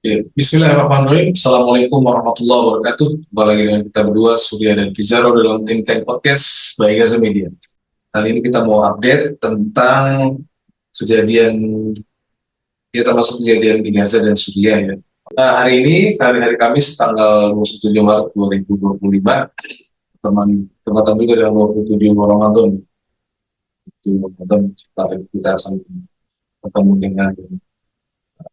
Ya, Bismillahirrahmanirrahim. Assalamualaikum warahmatullahi wabarakatuh. Kembali lagi dengan kita berdua, Surya dan Pizarro dalam Think Tank Podcast by Gaza Media. Kali ini kita mau update tentang kejadian, ya termasuk kejadian di Gaza dan Suriah ya. Nah, hari ini, hari Kamis, tanggal 27 Maret 2025, tempatan juga dengan 27 Ramadan. 27 Ramadan, kita akan ketemu dengan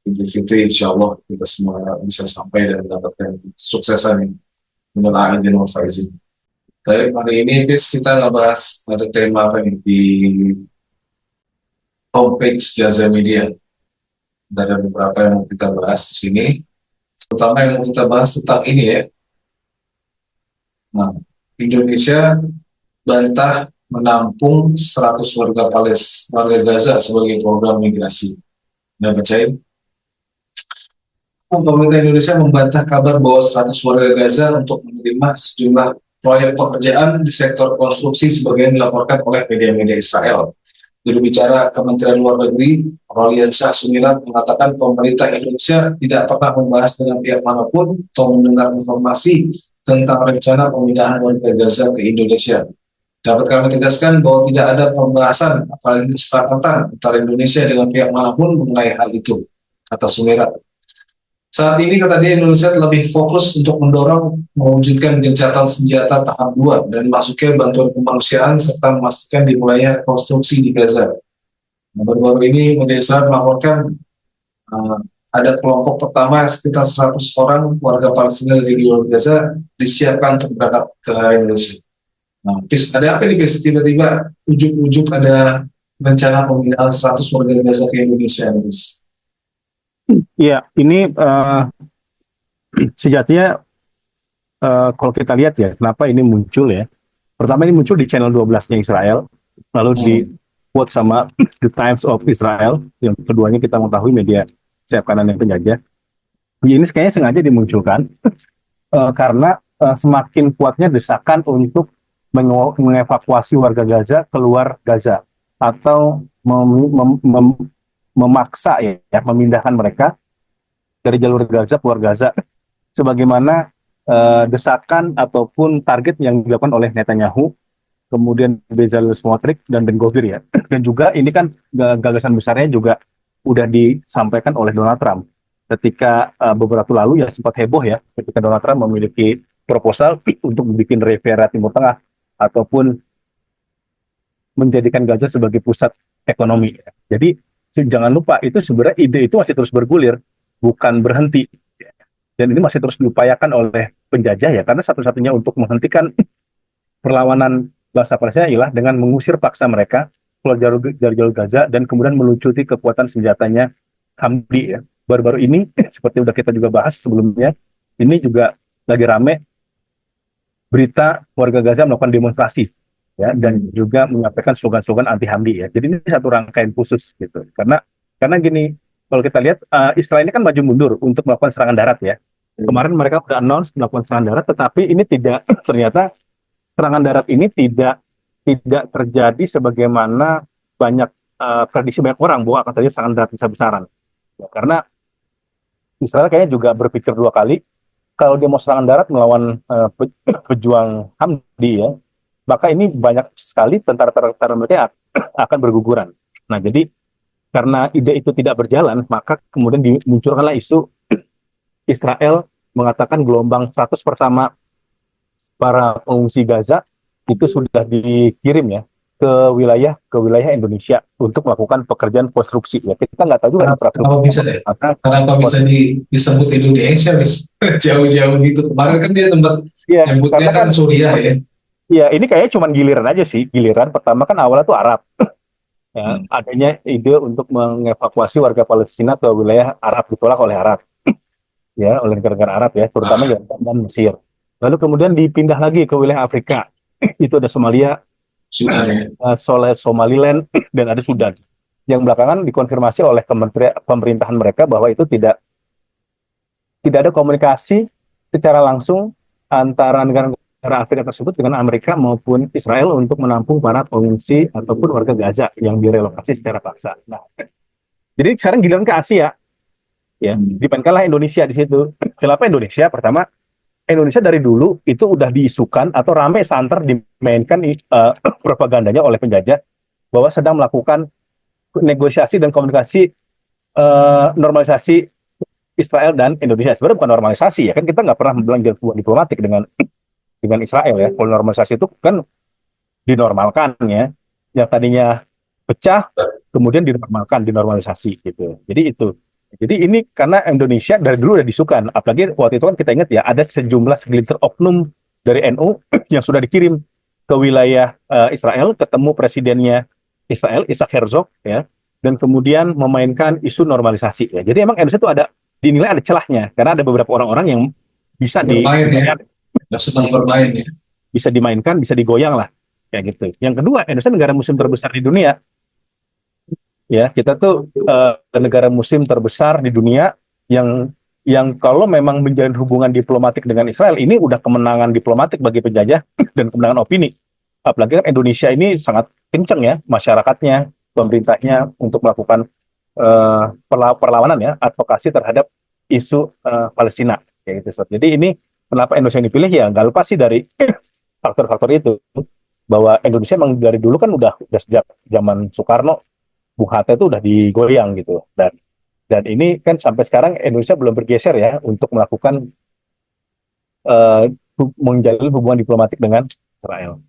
Idul Fitri, insya Allah kita semua bisa sampai dan mendapatkan suksesan yang mengenai izin wal faizin. Baik, hari ini kita ngebahas ada tema apa nih di homepage Gaza Media. Ada beberapa yang mau kita bahas di sini. Terutama yang mau kita bahas tentang ini ya. Nah, Indonesia bantah menampung 100 warga Gaza sebagai program migrasi. Nah, bacain. Pemerintah Indonesia membantah kabar bahwa 100 warga Gaza untuk menerima sejumlah proyek pekerjaan di sektor konstruksi sebagaimana dilaporkan oleh media-media Israel. Juru bicara Kementerian Luar Negeri, Rolian Shah Sumirat, mengatakan pemerintah Indonesia tidak pernah membahas dengan pihak manapun atau mendengar informasi tentang rencana pemindahan warga Gaza ke Indonesia. Dapat kami tegaskan bahwa tidak ada pembahasan apalagi kesepakatan antara Indonesia dengan pihak manapun mengenai hal itu, kata Sumirat. Saat ini, kata dia, Indonesia lebih fokus untuk mendorong mewujudkan gencatan senjata tahap 2 dan masuknya bantuan kemanusiaan serta memastikan dimulainya rekonstruksi di Gaza. Nah, baru-baru ini media Israel melaporkan ada kelompok pertama sekitar 100 orang warga Palestina dari luar Gaza disiapkan untuk berangkat ke Indonesia. Nah, ada apa nih, guys? Tiba-tiba ujuk-ujuk ada rencana pemindahan 100 warga Gaza ke Indonesia, guys. Iya, ini sejatinya kalau kita lihat ya, kenapa ini muncul ya. Pertama ini muncul di channel 12-nya Israel, lalu di quote sama The Times of Israel, yang keduanya kita mengetahui media sayap kanan yang penjajah. Ini kayaknya sengaja dimunculkan karena semakin kuatnya desakan untuk mengevakuasi warga Gaza keluar Gaza atau memaksa ya memindahkan mereka dari jalur Gaza keluar Gaza sebagaimana desakan ataupun target yang dilakukan oleh Netanyahu, kemudian Bezalel Smotrich dan Ben Gvir ya. Dan juga ini kan gagasan besarnya juga udah disampaikan oleh Donald Trump ketika beberapa lalu ya sempat heboh ya ketika Donald Trump memiliki proposal untuk bikin Riviera Timur Tengah ataupun menjadikan Gaza sebagai pusat ekonomi. Jadi jangan lupa itu sebenarnya ide itu masih terus bergulir, bukan berhenti. Dan ini masih terus diupayakan oleh penjajah ya, karena satu-satunya untuk menghentikan perlawanan bangsa Palestina ialah dengan mengusir paksa mereka keluar dari jalur Gaza dan kemudian melucuti kekuatan senjatanya Hamdi ya. Baru-baru ini seperti udah kita juga bahas sebelumnya, ini juga lagi rame berita warga Gaza melakukan demonstrasi ya dan juga menyampaikan slogan-slogan anti Hamdi ya. Jadi ini satu rangkaian khusus gitu. Karena gini, kalau kita lihat Israel ini kan maju mundur untuk melakukan serangan darat ya. Kemarin mereka sudah announce melakukan serangan darat, tetapi ini tidak ternyata serangan darat ini tidak terjadi sebagaimana banyak prediksi banyak orang bahwa akan terjadi serangan darat besar-besaran. Ya, karena Israel kayaknya juga berpikir dua kali kalau dia mau serangan darat melawan pejuang Hamdi ya, maka ini banyak sekali tentara-tentara mereka akan berguguran. Nah, jadi karena ide itu tidak berjalan, maka kemudian dimunculkanlah isu Israel mengatakan gelombang 100 pertama para pengungsi Gaza itu sudah dikirim ya ke wilayah Indonesia untuk melakukan pekerjaan konstruksi. Ya, kita nggak tahu juga Kenapa bisa deh? Kenapa bisa disebut Indonesia, Miss? Jauh-jauh gitu. Kemarin kan dia sempat ya, nyebutnya karena kan Suriah ya. Ya, ini kayaknya cuma giliran aja sih. Giliran pertama kan awalnya tuh Arab. Ya, adanya ide untuk mengevakuasi warga Palestina ke wilayah Arab ditolak oleh Arab. Ya, oleh negara-negara Arab ya, terutama Yordan dan Mesir. Lalu kemudian dipindah lagi ke wilayah Afrika. Itu ada Somalia, Somaliland, dan ada Sudan. Yang belakangan dikonfirmasi oleh pemerintahan mereka bahwa itu tidak ada komunikasi secara langsung antara negara Afrika tersebut dengan Amerika maupun Israel untuk menampung para pengungsi ataupun warga Gaza yang direlokasi secara paksa. Nah, jadi sekarang giliran ke Asia. ya. Dimainkanlah Indonesia di situ. Kenapa Indonesia? Pertama, Indonesia dari dulu itu udah diisukan atau rame santer dimainkan propagandanya oleh penjajah bahwa sedang melakukan negosiasi dan komunikasi normalisasi Israel dan Indonesia. Sebenarnya bukan normalisasi ya, kan kita nggak pernah bilang hubungan diplomatik dengan Israel ya. Kalau normalisasi itu kan dinormalkan ya, yang tadinya pecah kemudian dinormalkan, dinormalisasi gitu. Jadi itu. Jadi ini karena Indonesia dari dulu udah disukan, apalagi waktu itu kan kita ingat ya ada sejumlah segelintir oknum dari NU yang sudah dikirim ke wilayah Israel, ketemu presidennya Israel, Isaac Herzog ya, dan kemudian memainkan isu normalisasi ya. Jadi emang Indonesia itu dinilai ada celahnya karena ada beberapa orang-orang yang bisa bermain ya, nggak sedang bermain ya. bisa dimainkan, bisa digoyang lah kayak gitu. Yang kedua, Indonesia negara muslim terbesar di dunia. Ya, kita tuh negara muslim terbesar di dunia yang kalau memang menjalin hubungan diplomatik dengan Israel ini udah kemenangan diplomatik bagi penjajah dan kemenangan opini. Apalagi kan Indonesia ini sangat kenceng ya masyarakatnya, pemerintahnya untuk melakukan perlawanan ya, advokasi terhadap isu Palestina kayak gitu. Jadi ini kenapa Indonesia dipilih ya nggak lupa sih dari faktor-faktor itu bahwa Indonesia memang dari dulu kan udah sejak zaman Soekarno, Bung Hatta itu udah digoyang gitu, dan ini kan sampai sekarang Indonesia belum bergeser ya untuk melakukan menjalin hubungan diplomatik dengan Israel.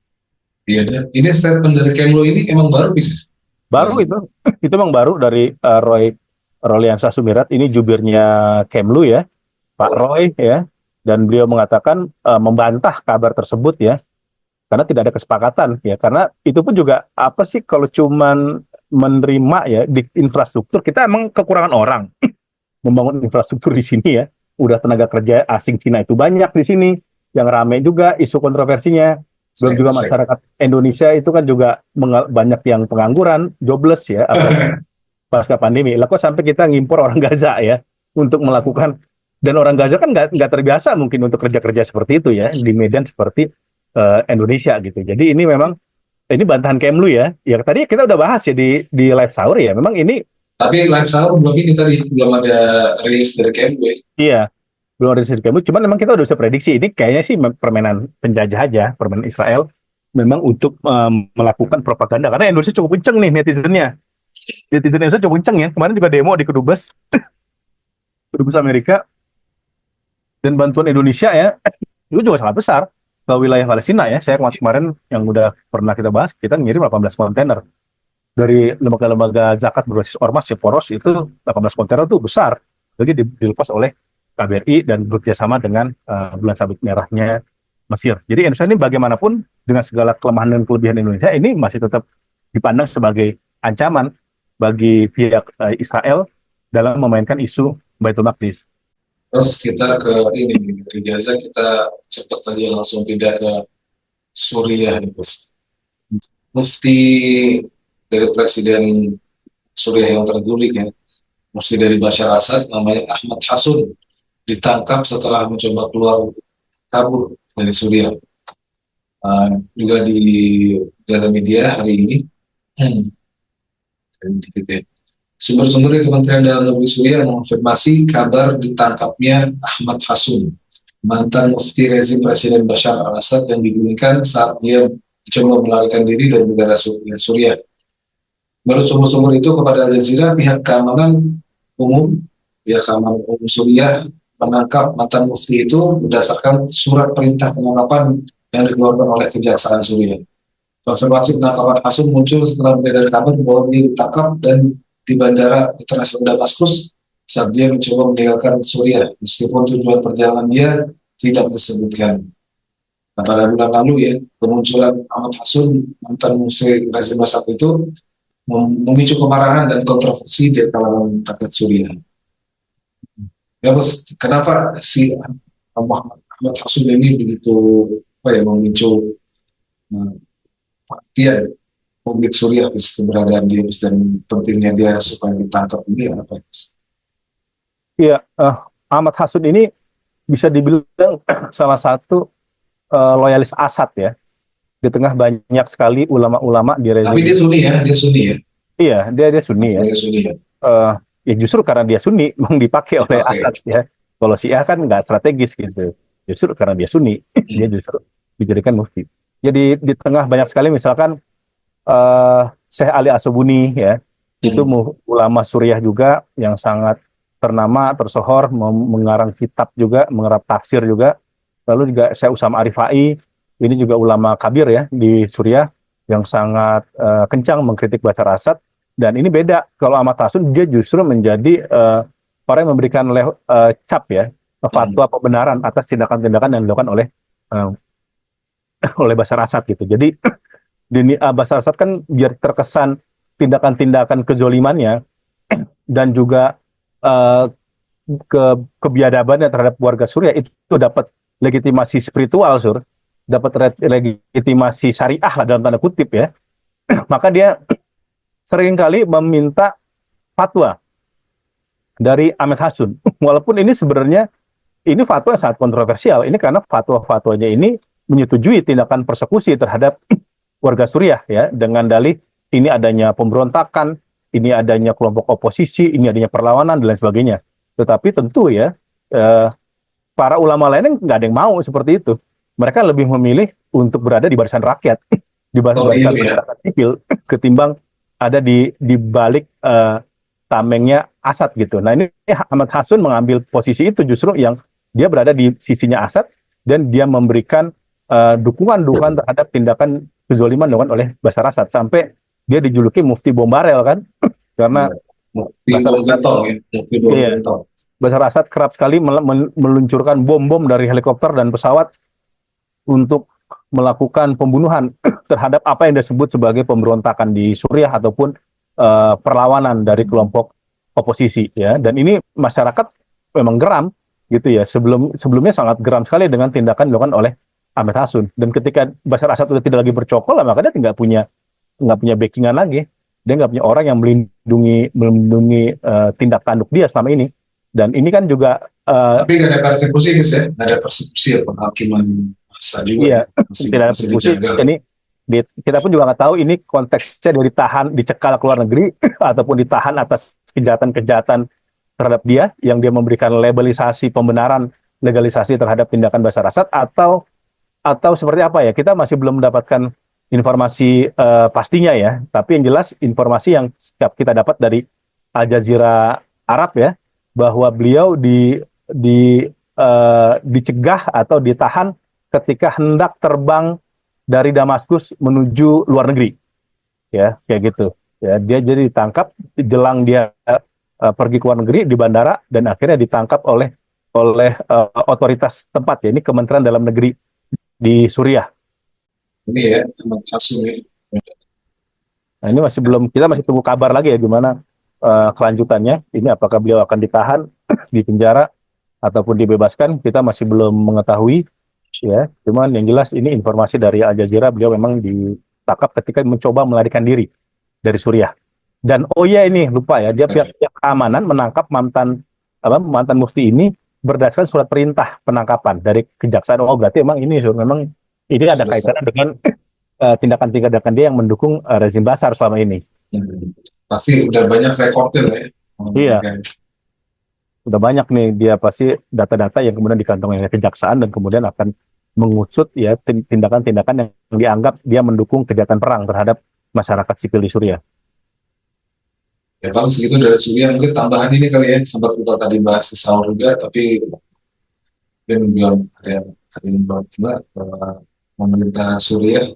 Iya, ini statement dari Kemlu ini emang baru bisa. Baru itu memang baru dari Roy Roliansa Sumirat, ini jubirnya Kemlu ya, Pak Roy ya, dan beliau mengatakan membantah kabar tersebut ya, karena tidak ada kesepakatan ya, karena itu pun juga apa sih kalau cuman menerima ya di infrastruktur, kita emang kekurangan orang membangun infrastruktur di sini ya, udah tenaga kerja asing Cina itu banyak di sini, yang ramai juga isu kontroversinya, belum juga masyarakat Indonesia itu kan juga banyak yang pengangguran, jobless ya, pasca pandemi. Lah kok sampai kita ngimpor orang Gaza ya untuk melakukan, dan orang Gaza kan nggak terbiasa mungkin untuk kerja-kerja seperti itu ya di medan seperti Indonesia gitu. Jadi ini memang ini bantahan Kemlu ya. Ya tadi kita udah bahas ya di live sahur ya. Memang ini. Tapi live sahur belum ada rilis dari Kemlu ya. Iya, belum ada rilis dari Kemlu. Cuman memang kita udah bisa prediksi ini kayaknya sih permainan penjajah aja, permainan Israel. Memang untuk melakukan propaganda. Karena Indonesia cukup kenceng nih netizennya. Netizen Indonesia cukup kenceng ya. Kemarin juga demo di Kedubes Amerika. Dan bantuan Indonesia ya, itu juga sangat besar ke wilayah Palestina ya. Saya kemarin yang udah pernah kita bahas, kita ngirim 18 kontainer dari lembaga-lembaga zakat berbasis ormas ya, poros itu 18 kontainer itu besar. Jadi dilepas oleh KBRI dan bekerjasama dengan Bulan Sabit Merahnya Mesir. Jadi Indonesia ini bagaimanapun dengan segala kelemahan dan kelebihan Indonesia ini masih tetap dipandang sebagai ancaman bagi pihak Israel dalam memainkan isu Baitul Maqdis. Terus kita ke ini dari Gaza kita cepat aja langsung pindah ke Suriah nih, Bos. Mufti dari Presiden Suriah yang terguling ya, mufti dari Bashar Assad namanya Ahmad Hassun ditangkap setelah mencoba kabur dari Suriah. Juga di dalam media hari ini, sumber-sumber dari Kementerian Dalam Negeri Suriah mengonfirmasi kabar ditangkapnya Ahmad Hassun, mantan mufti rezim Presiden Bashar al-Assad yang digulingkan saat dia mencoba melarikan diri dari negara Suriah. Menurut sumber-sumber itu kepada Al Jazeera, pihak keamanan umum Suriah menangkap mantan mufti itu berdasarkan surat perintah penangkapan yang dikeluarkan oleh Kejaksaan Suriah. Konfirmasi penangkapan Hassun muncul setelah beredar kabar bahwa dia ditangkap dan di Bandara Internasional Damaskus saat dia mencoba meninggalkan Suriah, meskipun tujuan perjalanan dia tidak disebutkan. Nah, pada bulan lalu ya, kemunculan Ahmad Hassun, mantan mufti rezim Assad itu memicu kemarahan dan kontroversi di kalangan rakyat Suriah. Ya Bos, kenapa si Ahmad Hassun ini begitu memicu perhatian publik Suriah keberadaan dia dan pentingnya dia supaya ditangkap ini apa? Iya, Ahmad Hassun ini bisa dibilang salah satu loyalis Assad ya. Di tengah banyak sekali ulama-ulama di rezim. Tapi dia Sunni ya, Iya, dia Sunni ya. Sunni ya. ya justru karena dia Sunni memang dipakai oleh Dipakai. Assad ya. Kalau Syiah kan nggak strategis gitu. Justru karena dia Sunni, dia justru dijadikan mufti. Jadi di tengah banyak sekali misalkan Syekh Ali Asobuni ya, itu Hmm. ulama Suriah juga yang sangat ternama, tersohor, mengarang kitab juga, mengarang tafsir juga. Lalu juga Syekh Usama Arifai, ini juga ulama kabir ya di Suriah yang sangat kencang mengkritik Bashar Assad. Dan ini beda, kalau Ahmad Hasun dia justru menjadi orang yang memberikan cap ya, Hmm. fatwa kebenaran atas tindakan-tindakan yang dilakukan uh, oleh Bashar Assad gitu. Jadi Bashar Assad kan biar terkesan tindakan-tindakan kezolimannya dan juga uh, kebiadabannya terhadap warga Suriah itu dapat legitimasi spiritual, dapat legitimasi syariah lah dalam tanda kutip ya. Maka dia seringkali meminta fatwa dari Ahmed Hasun. Walaupun ini sebenarnya ini fatwa yang sangat kontroversial. Ini karena fatwa-fatwanya ini menyetujui tindakan persekusi terhadap warga Suriah ya dengan dalih ini adanya pemberontakan, ini adanya kelompok oposisi, ini adanya perlawanan dan lain sebagainya. Tetapi tentu ya eh, para ulama lainnya nggak ada yang mau seperti itu. Mereka lebih memilih untuk berada di barisan rakyat, di Oh barisan iya, masyarakat sipil, ketimbang ada di balik tamengnya Asad gitu. Nah ini Ahmad Hasun mengambil posisi itu justru yang dia berada di sisinya Asad dan dia memberikan dukungan-dukungan terhadap tindakan kezoliman dilakukan oleh Bashar Assad sampai dia dijuluki Mufti Bom Barel kan karena iya. Mufti Bashar bom Assad gentong ya, mufti bom iya, gentong. Bashar Assad kerap sekali meluncurkan bom-bom dari helikopter dan pesawat untuk melakukan pembunuhan terhadap apa yang disebut sebagai pemberontakan di Suriah ataupun perlawanan dari kelompok oposisi ya. Dan ini masyarakat memang geram gitu ya. Sebelumnya sangat geram sekali dengan tindakan dilakukan oleh Ahmed Hasun. Dan ketika Bashar Assad sudah tidak lagi bercokol, maka dia nggak punya backingan lagi. Dia nggak punya orang yang melindungi tindak tanduk dia selama ini. Dan ini kan juga Tapi nggak ada persekusi Gus ya, nggak ada persekusi ya penghakiman massa juga iya, ya, masih tidak ada masih persekusi. dijaga. Ini kita pun juga nggak tahu ini konteksnya dari ditahan, dicekal ke luar negeri ataupun ditahan atas kejahatan-kejahatan terhadap dia yang dia memberikan labelisasi pembenaran legalisasi terhadap tindakan Bashar Assad atau seperti apa ya, kita masih belum mendapatkan informasi pastinya ya, tapi yang jelas informasi yang kita dapat dari Al Jazeera Arab ya, bahwa beliau dicegah atau ditahan ketika hendak terbang dari Damaskus menuju luar negeri ya, kayak gitu ya. Dia jadi ditangkap jelang dia pergi ke luar negeri di bandara dan akhirnya ditangkap oleh otoritas tempat ya, ini Kementerian Dalam Negeri di Suriah. Ini ya, Ahmad Hasun ya. Nah, ini kita masih tunggu kabar lagi ya gimana kelanjutannya. Ini apakah beliau akan ditahan di penjara ataupun dibebaskan, kita masih belum mengetahui ya. Cuman yang jelas ini informasi dari Al Jazeera, beliau memang ditangkap ketika mencoba melarikan diri dari Suriah. Dan oh ya ini lupa ya, dia pihak keamanan menangkap mantan mufti ini berdasarkan surat perintah penangkapan dari kejaksaan. Oh berarti memang memang ini ada kaitannya dengan tindakan-tindakan dia yang mendukung rezim Bashar selama ini. Hmm. Pasti udah banyak rekorder ya. Iya, udah banyak nih dia pasti data-data yang kemudian dikantongi oleh kejaksaan dan kemudian akan mengusut ya tindakan-tindakan yang dianggap dia mendukung kejahatan perang terhadap masyarakat sipil di Suriah. Ya kalau segitu dari Suriah, mungkin tambahan ini kali ya, sempat kita tadi bahas di sahur juga, tapi mungkin belum ada yang bahas juga bahwa pemerintah Suriah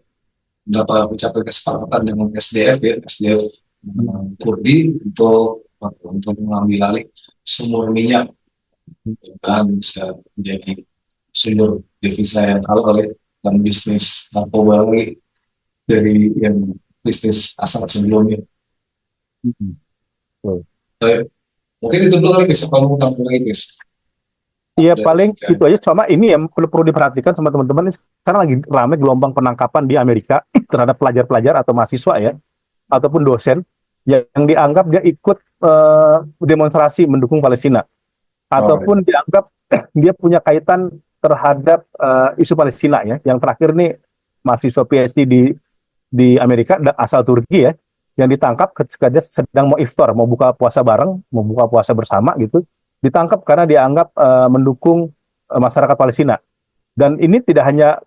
dapat mencapai kesepakatan dengan SDF Kurdi untuk mengambil alih sumur minyak dan bisa menjadi sumber devisa yang halal ya, dan bisnis narkoba lagi dari yang bisnis asal sebelumnya. Betul. Baik. Mungkin itu dulu kali guys, kalau mau tambah lagi guys. Iya Dan paling sekian. itu aja, sama ini yang perlu diperhatikan sama teman-teman. Sekarang lagi ramai gelombang penangkapan di Amerika terhadap pelajar-pelajar atau mahasiswa ya, ataupun dosen yang dianggap dia ikut demonstrasi mendukung Palestina, Oh, ya. ataupun dianggap dia punya kaitan terhadap isu Palestina ya. Yang terakhir nih mahasiswa PhD di Amerika asal Turki ya, yang ditangkap ketika dia sedang mau iftar, mau buka puasa bareng, mau buka puasa bersama gitu, ditangkap karena dianggap mendukung masyarakat Palestina. Dan ini tidak hanya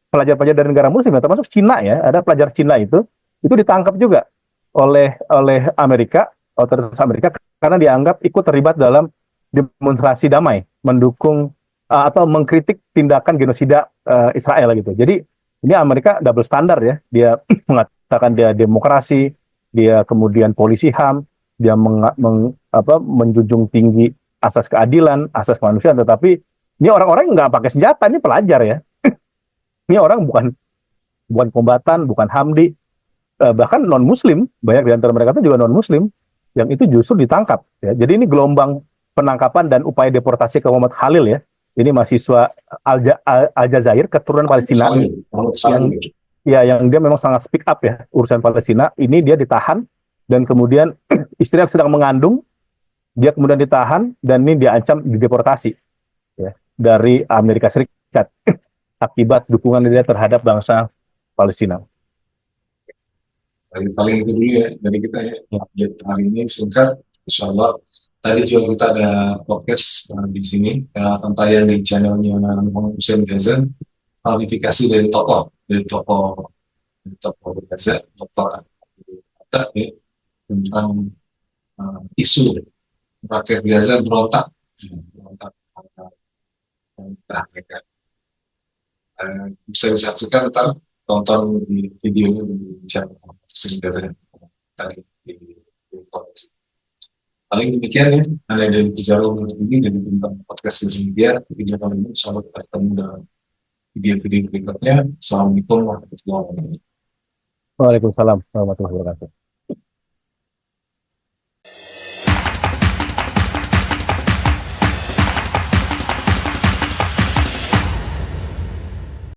pelajar-pelajar dari negara Muslim, ya, termasuk Cina ya, ada pelajar Cina itu ditangkap juga oleh Amerika, otoritas Amerika karena dianggap ikut terlibat dalam demonstrasi damai, mendukung atau mengkritik tindakan genosida Israel gitu. Jadi ini Amerika double standar ya, dia mengatakan dia demokrasi, dia kemudian polisi HAM, dia menjunjung tinggi asas keadilan, asas kemanusiaan, tetapi ini orang-orang nggak pakai senjata, ini pelajar ya. Ini orang bukan bukan kombatan, bukan Hamdi, bahkan non Muslim, banyak di antara mereka itu juga non Muslim yang itu justru ditangkap. Ya. Jadi ini gelombang penangkapan dan upaya deportasi ke Muhammad Khalil ya. Ini mahasiswa Aljazair, keturunan Palestina yang yang dia memang sangat speak up ya urusan Palestina. Ini dia ditahan dan kemudian istrinya sedang mengandung, dia kemudian ditahan dan ini diancam dideportasi ya dari Amerika Serikat akibat dukungan dia terhadap bangsa Palestina. Paling itu dulu ya dari kita ya. Update hari ini singkat, insya Allah. Tadi juga kita ada podcast di sini tentang yang di channelnya Muhammad Hussein Gaza, klarifikasi dari tokoh Gaza, Dr. Atta, ya, tentang isu rakyat Gaza berontak mereka. Bisa disaksikan ntar, tonton di videonya di channel Hussein Gaza tadi di podcast. Paling demikian ya, ada dari Pizarro untuk ini dan tentang podcast di dia. Video kali ini, selamat kita ketemu dalam video-video berikutnya. Assalamualaikum warahmatullahi wabarakatuh. Waalaikumsalam warahmatullahi wabarakatuh.